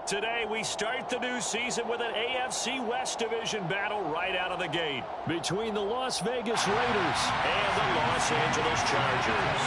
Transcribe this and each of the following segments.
Today, we start the new season with an AFC West Division battle right out of the gate between the Las Vegas Raiders and the Los Angeles Chargers.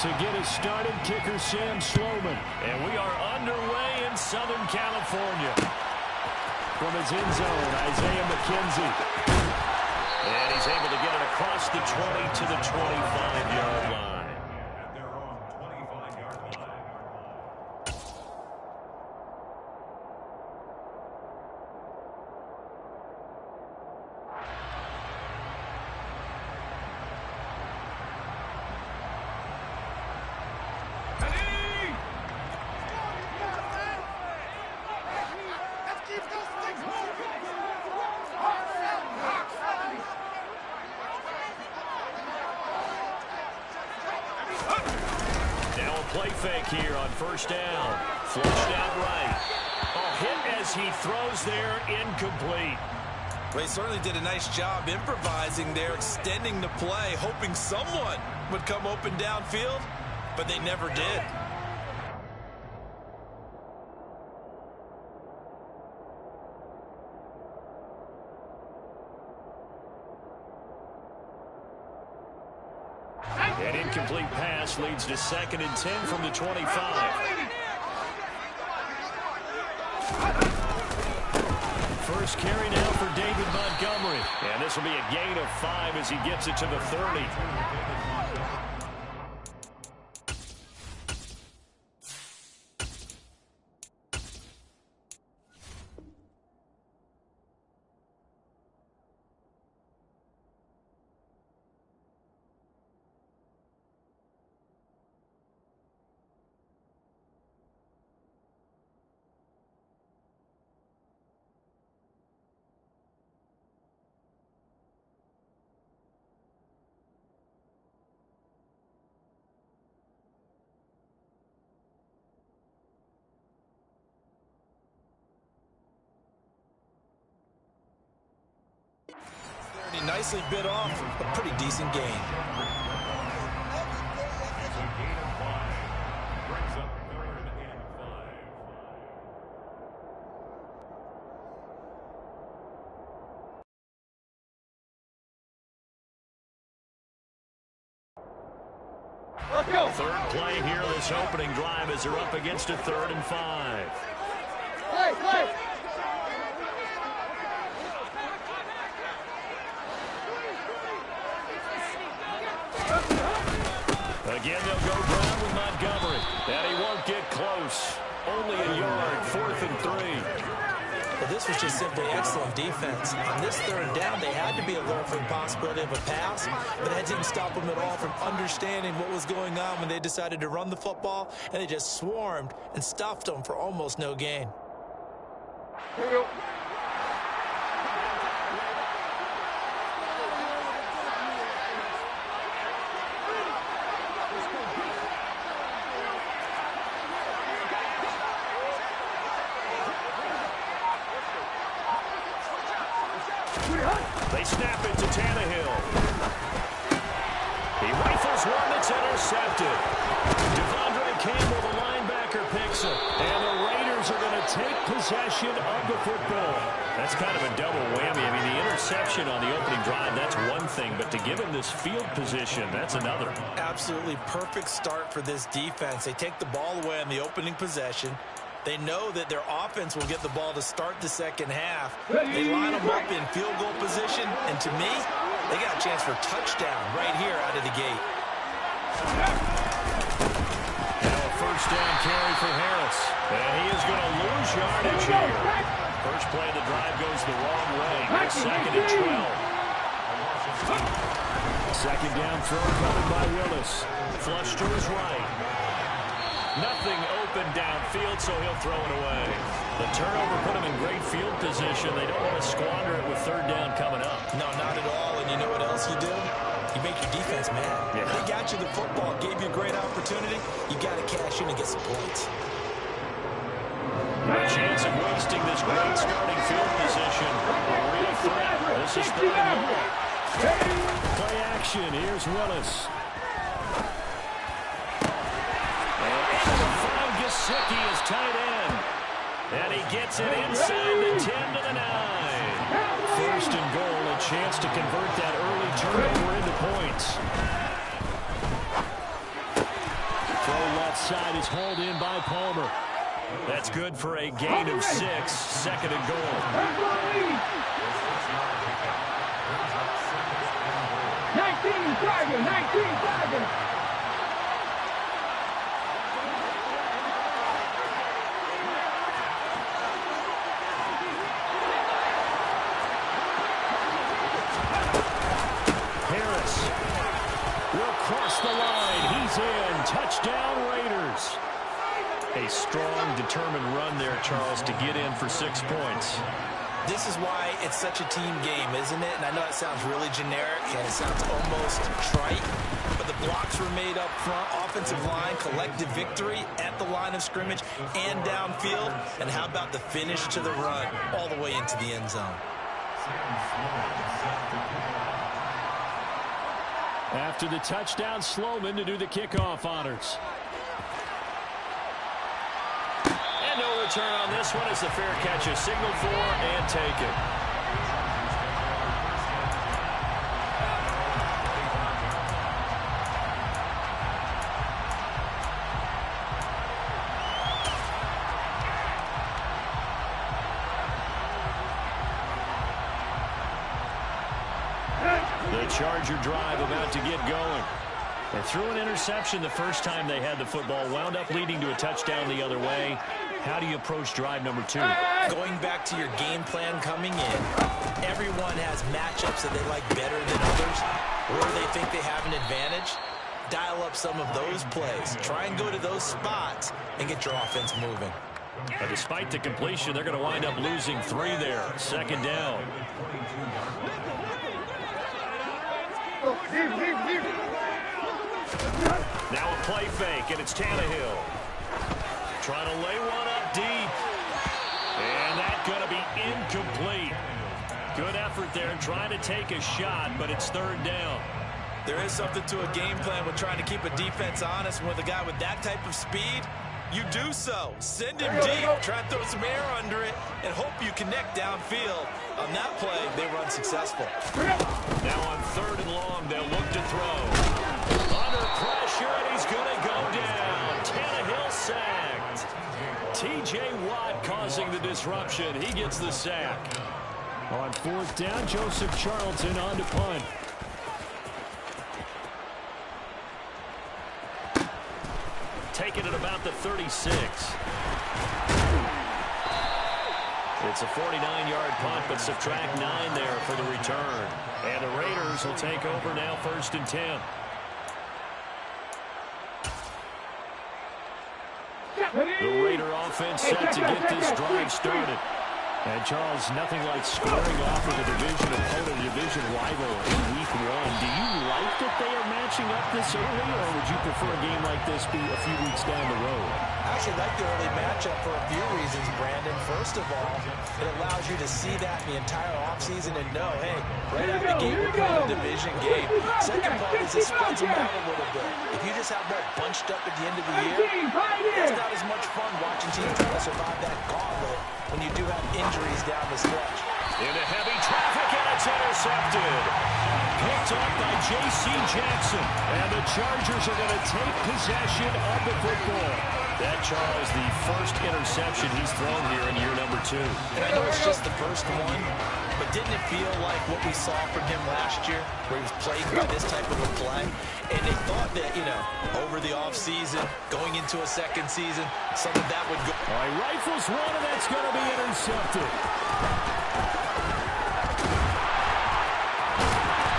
To get us started, kicker Sam Sloman. And we are underway in Southern California. From his end zone, Isaiah McKenzie. And he's able to get it across the 20 to the 25-yard line. Play fake here on first down. Flushed out right. Hit as he throws there, incomplete. Well, he certainly did a nice job improvising there, extending the play, hoping someone would come open downfield, but they never did. An incomplete pass leads to 2nd and 10 from the 25. First carry now for David Montgomery. And this will be a gain of 5 as he gets it to the 30. He nicely bit off a pretty decent gain. Let's go. Third play here this opening drive as they're up against a 3rd and 5. Play. Again, they'll go ground with Montgomery. And he won't get close. Only a yard, 4th and 3. Well, this was just simply excellent defense. On this 3rd down, they had to be alert for the possibility of a pass, but that didn't stop them at all from understanding what was going on when they decided to run the football, and they just swarmed and stuffed them for almost no gain. Here we go. They snap it to Tannehill. He rifles one that's intercepted. Devondre Campbell, the linebacker, picks it. And the Raiders are going to take possession of the football. That's kind of a double whammy. I mean, the interception on the opening drive, that's one thing. But to give him this field position, that's another. Absolutely perfect start for this defense. They take the ball away on the opening possession. They know that their offense will get the ball to start the second half. They line them up in field goal position, and to me, they got a chance for a touchdown right here out of the gate. Now a first down carry for Harris, and he is going to lose yardage here. First play of the drive goes the wrong way. 2nd and 12. Second down throw coming by Willis. Flush to his right. Nothing open downfield, so he'll throw it away. The turnover put him in great field position. They don't want to squander it with 3rd down coming up. No, not at all. And you know what else you do? You make your defense mad. Yeah. They got you the football, gave you a great opportunity. You got to cash in and get some points. No chance of wasting this great starting field position. A real threat. This is 3rd and long. Play action. Here's Willis. Gesicki is tight end. And he gets it inside the 10 to the 9. First and goal, a chance to convert that early turnover into points. Throw left side is hauled in by Palmer. That's good for a gain of 6. Second and goal. 19 Tigers, 19 Tigers. Across the line, he's in. Touchdown, Raiders. A strong, determined run there, Charles, to get in for 6 points. This is why it's such a team game, isn't it? And I know it sounds really generic, and it sounds almost trite, but the blocks were made up front, offensive line, collective victory at the line of scrimmage and downfield. And how about the finish to the run all the way into the end zone? After the touchdown, Sloman to do the kickoff honors. And no return on this one as the fair catch is signaled for and taken. Charger drive about to get going. They threw an interception the first time they had the football, wound up leading to a touchdown the other way. How do you approach drive number 2? Going back to your game plan coming in, everyone has matchups that they like better than others, or they think they have an advantage. Dial up some of those plays. Try and go to those spots and get your offense moving. But despite the completion, they're going to wind up losing 3 there. Second down. Now a play fake, and it's Tannehill. Trying to lay one up deep. And that's going to be incomplete. Good effort there, trying to take a shot, but it's third down. There is something to a game plan with trying to keep a defense honest. With a guy with that type of speed, you do so. Send him deep, try and throw some air under it, and hope you connect downfield. On that play, they run successful. Now on third and long, they'll look to throw. Under pressure, and he's going to go down. Tannehill sacked. T.J. Watt causing the disruption. He gets the sack. On fourth down, Joseph Charlton on to punt. Taking it about the 36. It's a 49-yard punt, but subtract 9 there for the return. And the Raiders will take over now, first and 10. The Raider offense set to get this drive started. And Charles, nothing like scoring off of a division opponent, a division rival in week 1. Do you like that they are matching up this early, or would you prefer a game like this be a few weeks down the road? I actually like the early matchup for a few reasons, Brandon. First of all, it allows you to see that the entire offseason and know, hey, right out the gate, we're playing a division game. Second part is it spreads them out a little bit. If you just have that bunched up at the end of the year, it's not as much fun watching teams try to survive that gauntlet when you do have injuries down the stretch. Into heavy traffic, and it's intercepted. Picked up by J.C. Jackson. And the Chargers are going to take possession of the football. That, Charles, the first interception he's thrown here in year number 2. And I know it's just the first one, but didn't it feel like what we saw from him last year, where he was plagued by this type of a play? And they thought that, you know, over the offseason, going into a second season, some of that would go. All right, rifles one, and that's going to be intercepted.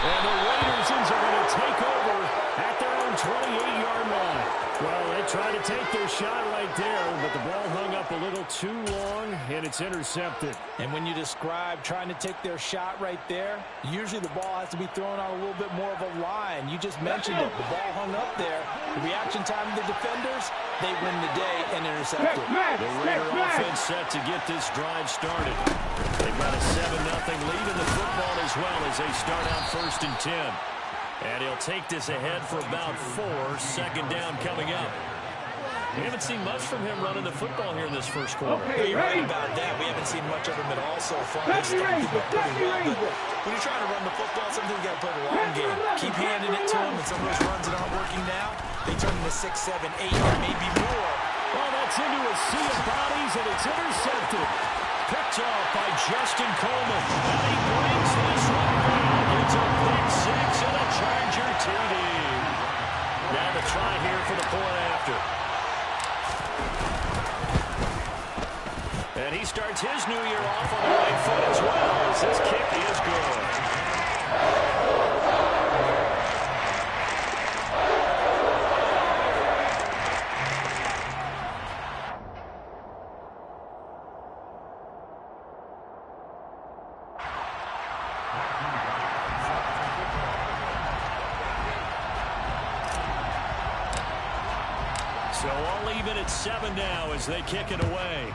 And the Raiders are going to take over at their own 28-yard line. Well, they tried to take their shot right there, but the ball hung up a little too long, and it's intercepted. And when you describe trying to take their shot right there, usually the ball has to be thrown on a little bit more of a line. You just mentioned it. The ball hung up there. The reaction time of the defenders, they win the day and intercept it. The Raider offense set to get this drive started. They've got a 7-0 lead in the football as well as they start out first and 10. And he'll take this ahead for about 4. Second down coming up. We haven't seen much from him running the football here in this first quarter. Okay, You're right ready? about that. We haven't seen much of him at all so far. They started the ball pretty well, but when you're trying to run the football, sometimes you got to play the long game. Keep handing it to him, and some of those runs that aren't working now, they turn into 6, 7, 8, or maybe more. Well, that's into a sea of bodies, and it's intercepted. Picked off by Justin Coleman. And he brings this one down. It's a pick six and a Charger TD. Now the try here for the point after. And he starts his new year off on the right foot as well, as this kick is good. So all even at 7 now as they kick it away.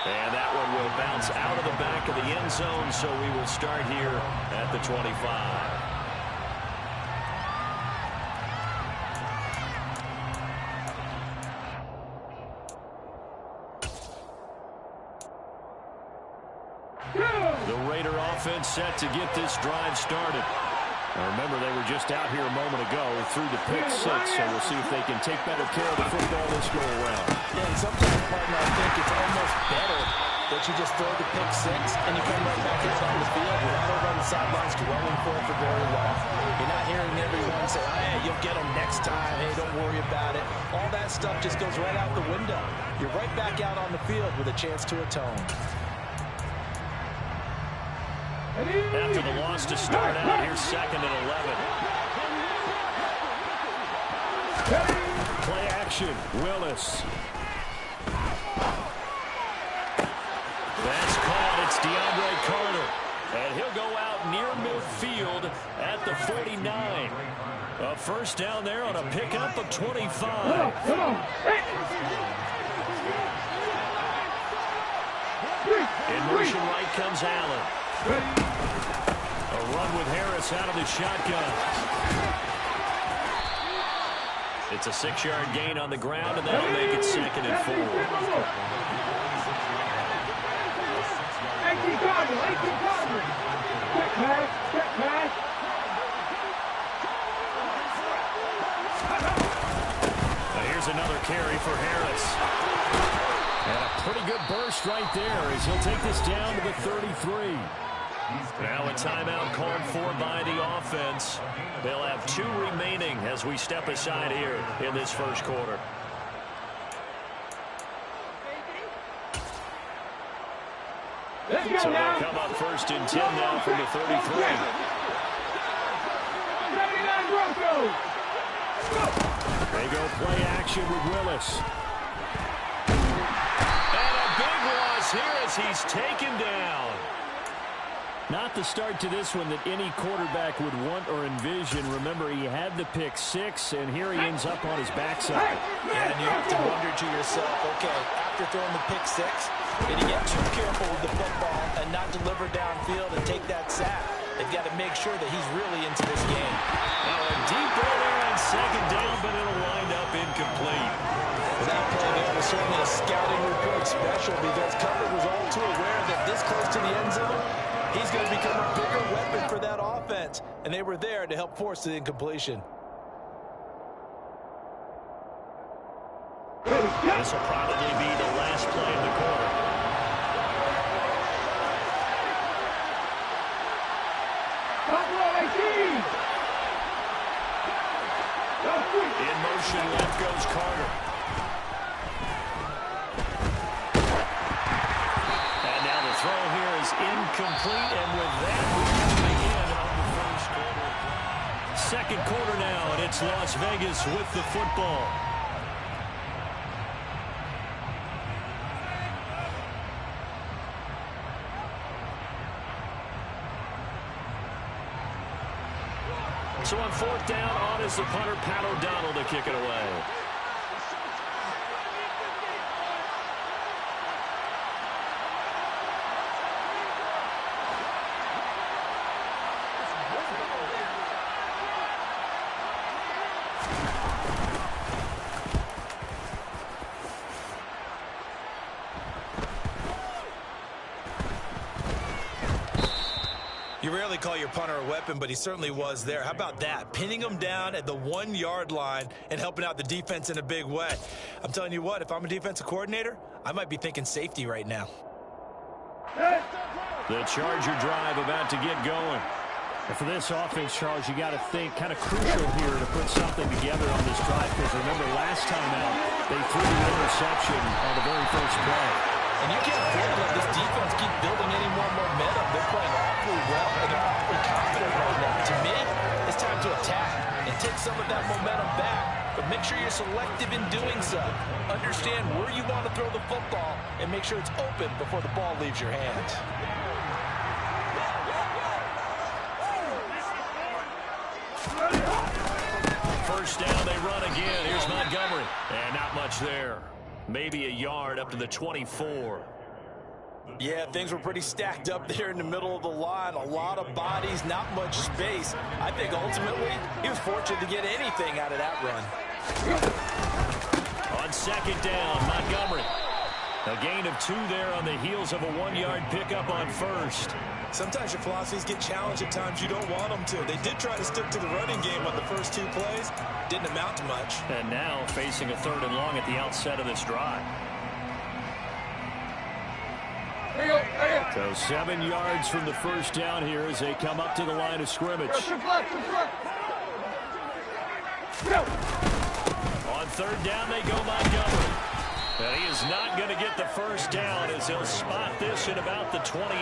And that one will bounce out of the back of the end zone, so we will start here at the 25. The Raider offense set to get this drive started. Now remember, they were just out here a moment ago through the pick six, so we'll see if they can take better care of the football this go around. Yeah, and sometimes, partner, I think it's almost better that you just throw the pick six and you come right back out on the field without over on the sidelines dwelling for it for very long. You're not hearing everyone say, hey, you'll get them next time. Hey, don't worry about it. All that stuff just goes right out the window. You're right back out on the field with a chance to atone. After the loss to start out, here's 2nd and 11. Play action, Willis. That's caught. It's DeAndre Carter. And he'll go out near midfield at the 49. A first down there on a pickup of 25. Come on. In motion right comes Allen. A run with Harris out of the shotgun. It's a 6-yard gain on the ground, and that'll make it 2nd and 4. 18 Cardinals. Check pass. Now here's another carry for Harris. And a pretty good burst right there as he'll take this down to the 33. Now a timeout called for by the offense. They'll have 2 remaining as we step aside here in this first quarter. So they'll come up 1st and 10 now from the 33. 79 Broncos. They go play action with Willis. And a big loss here as he's taken down. Not the start to this one that any quarterback would want or envision. Remember, he had the pick six, and here he ends up on his backside. Yeah, and you have to wonder to yourself, okay, after throwing the pick six, did he get too careful with the football and not deliver downfield and take that sack? They've got to make sure that he's really into this game. Now a deep ball there on 2nd down, but it'll wind up incomplete. Well, that play there was certainly a scouting report special because Cover was all too aware that this close to the end zone, he's going to become a bigger weapon for that offense, and they were there to help force the incompletion. This will probably be the last play of the quarter. In motion, left goes Carter. And now the throw here is incomplete, and with that, we come to the end of the first quarter. 2nd quarter now, and it's Las Vegas with the football. So on 4th down, on is the punter, Pat O'Donnell, to kick it away. You rarely call your punter a weapon, but he certainly was there. How about that? Pinning him down at the 1-yard line and helping out the defense in a big way. I'm telling you what, if I'm a defensive coordinator, I might be thinking safety right now. The Charger drive about to get going. And for this offense, Charles, you got to think kind of crucial here to put something together on this drive, because remember last time out, they threw the interception on the very first play. And you can't afford to let this defense keep building any more momentum. They're playing awfully well, and they're awfully confident right now. To me, it's time to attack and take some of that momentum back. But make sure you're selective in doing so. Understand where you want to throw the football and make sure it's open before the ball leaves your hands. First down, they run again. Here's Montgomery. And not much there. Maybe a yard up to the 24. Yeah, things were pretty stacked up there in the middle of the line. A lot of bodies, not much space. I think ultimately he was fortunate to get anything out of that run. On second down, Montgomery. A gain of 2 there on the heels of a 1-yard pickup on first. Sometimes your philosophies get challenged at times you don't want them to. They did try to stick to the running game on the first 2 plays. Didn't amount to much. And now facing a 3rd and long at the outset of this drive. So 7 yards from the first down here as they come up to the line of scrimmage. On 3rd down they go Montgomery. And he is not going to get the first down as he'll spot this at about the 28.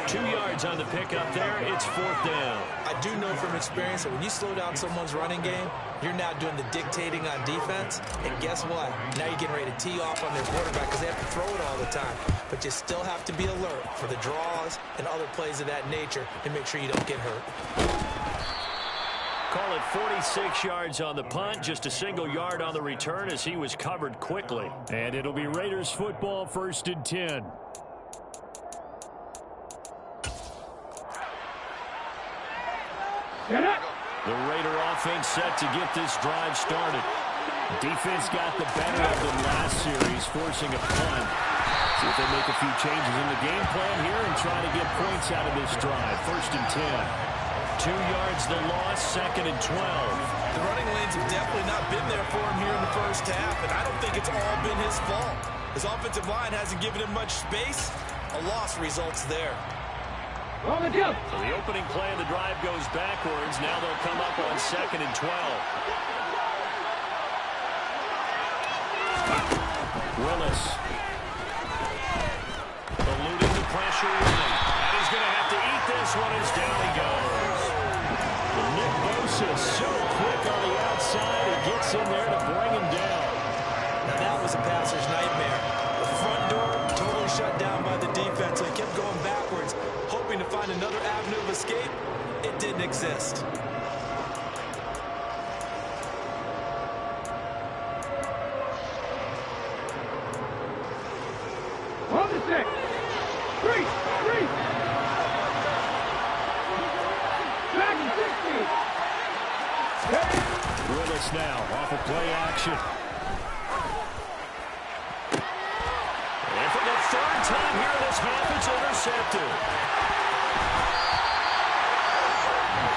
2 yards on the pickup there. It's 4th down. I do know from experience that when you slow down someone's running game, you're now doing the dictating on defense. And guess what? Now you're getting ready to tee off on their quarterback because they have to throw it all the time. But you still have to be alert for the draws and other plays of that nature to make sure you don't get hurt. Call it 46 yards on the punt, just a single yard on the return as he was covered quickly. And it'll be Raiders football, 1st and 10. The Raider offense set to get this drive started. Defense got the better of them last series, forcing a punt. See if they make a few changes in the game plan here and try to get points out of this drive. 1st and 10. 2 yards the loss, 2nd and 12. The running lanes have definitely not been there for him here in the first half, and I don't think it's all been his fault. His offensive line hasn't given him much space. A loss results there. So the opening play of the drive goes backwards. Now they'll come up on 2nd and 12. Willis. Eluding the pressure right. And he's going to have to eat this one as down he goes. Nick Bosa so quick on the outside. He gets in there to bring him down. Now that was a passer's nightmare. The front door totally shut down by the defense. They kept going backwards, hoping to find another avenue of escape. It didn't exist. On the 6. 3. Back to 60. Willis now off of play action. And for the 3rd time here this half, it's intercepted.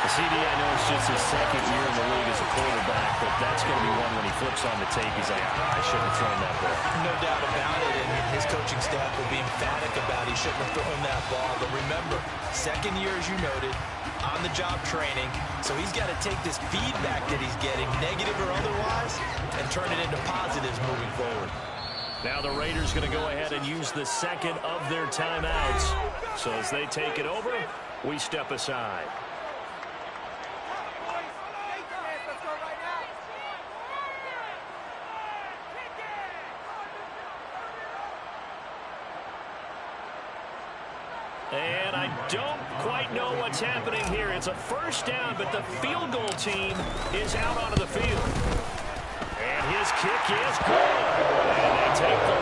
CD, I know it's just his 2nd year in the league as a quarterback, but that's going to be one when he flips on the tape. He's like, I shouldn't have thrown that ball. No doubt about it, and his coaching staff will be emphatic about he shouldn't have thrown that ball. But remember, 2nd year, as you noted, on-the-job training, so he's got to take this feedback that he's getting, negative or otherwise, and turn it into positives moving forward. Now the Raiders going to go ahead and use the 2nd of their timeouts. So as they take it over, we step aside. And I don't quite know what's happening here. It's a 1st down, but the field goal team is out onto the field. And his kick is good. And they take the